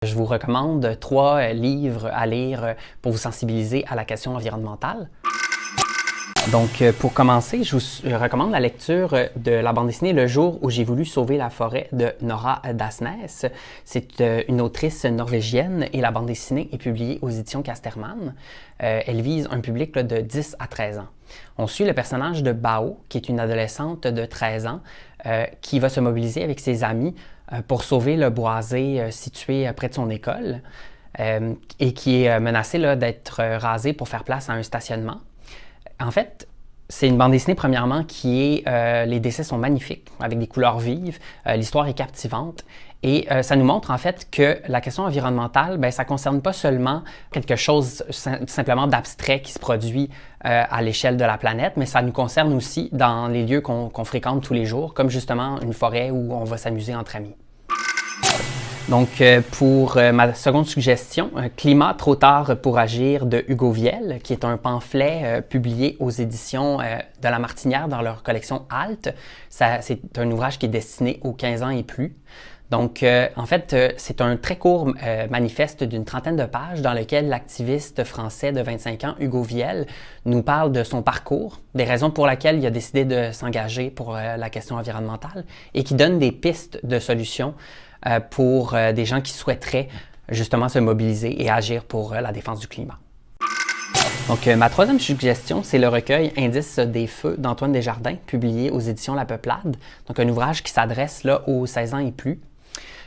Je vous recommande 3 livres à lire pour vous sensibiliser à la question environnementale. Donc, pour commencer, je vous recommande la lecture de la bande dessinée Le jour où j'ai voulu sauver la forêt de Nora Dasnes. C'est une autrice norvégienne et la bande dessinée est publiée aux éditions Casterman. Elle vise un public de 10 à 13 ans. On suit le personnage de Bao, qui est une adolescente de 13 ans, qui va se mobiliser avec ses amis pour sauver le boisé situé près de son école et qui est menacé d'être rasé pour faire place à un stationnement. En fait, c'est une bande dessinée, premièrement, qui est... les dessins sont magnifiques, avec des couleurs vives, l'histoire est captivante, et ça nous montre en fait que la question environnementale, ça ne concerne pas seulement quelque chose simplement d'abstrait qui se produit à l'échelle de la planète, mais ça nous concerne aussi dans les lieux qu'on fréquente tous les jours, comme justement une forêt où on va s'amuser entre amis. Donc, pour ma seconde suggestion, Climat, trop tard pour agir de Hugo Viel, qui est un pamphlet publié aux éditions de La Martinière dans leur collection Alt. C'est un ouvrage qui est destiné aux 15 ans et plus. Donc, en fait, c'est un très court manifeste d'une trentaine de pages dans lequel l'activiste français de 25 ans, Hugo Viel, nous parle de son parcours, des raisons pour lesquelles il a décidé de s'engager pour la question environnementale et qui donne des pistes de solutions pour des gens qui souhaiteraient justement se mobiliser et agir pour la défense du climat. Donc, ma troisième suggestion, c'est le recueil Indices des feux d'Antoine Desjardins, publié aux éditions La Peuplade. Donc, un ouvrage qui s'adresse aux 16 ans et plus.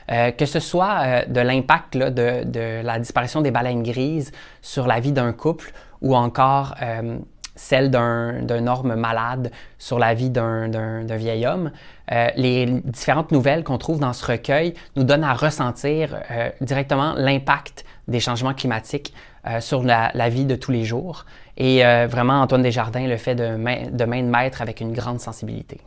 Que ce soit de l'impact de la disparition des baleines grises sur la vie d'un couple ou encore celle d'un orme malade sur la vie d'un vieil homme. Les différentes nouvelles qu'on trouve dans ce recueil nous donnent à ressentir directement l'impact des changements climatiques sur la vie de tous les jours. Et vraiment, Antoine Desjardins le fait de main de maître avec une grande sensibilité.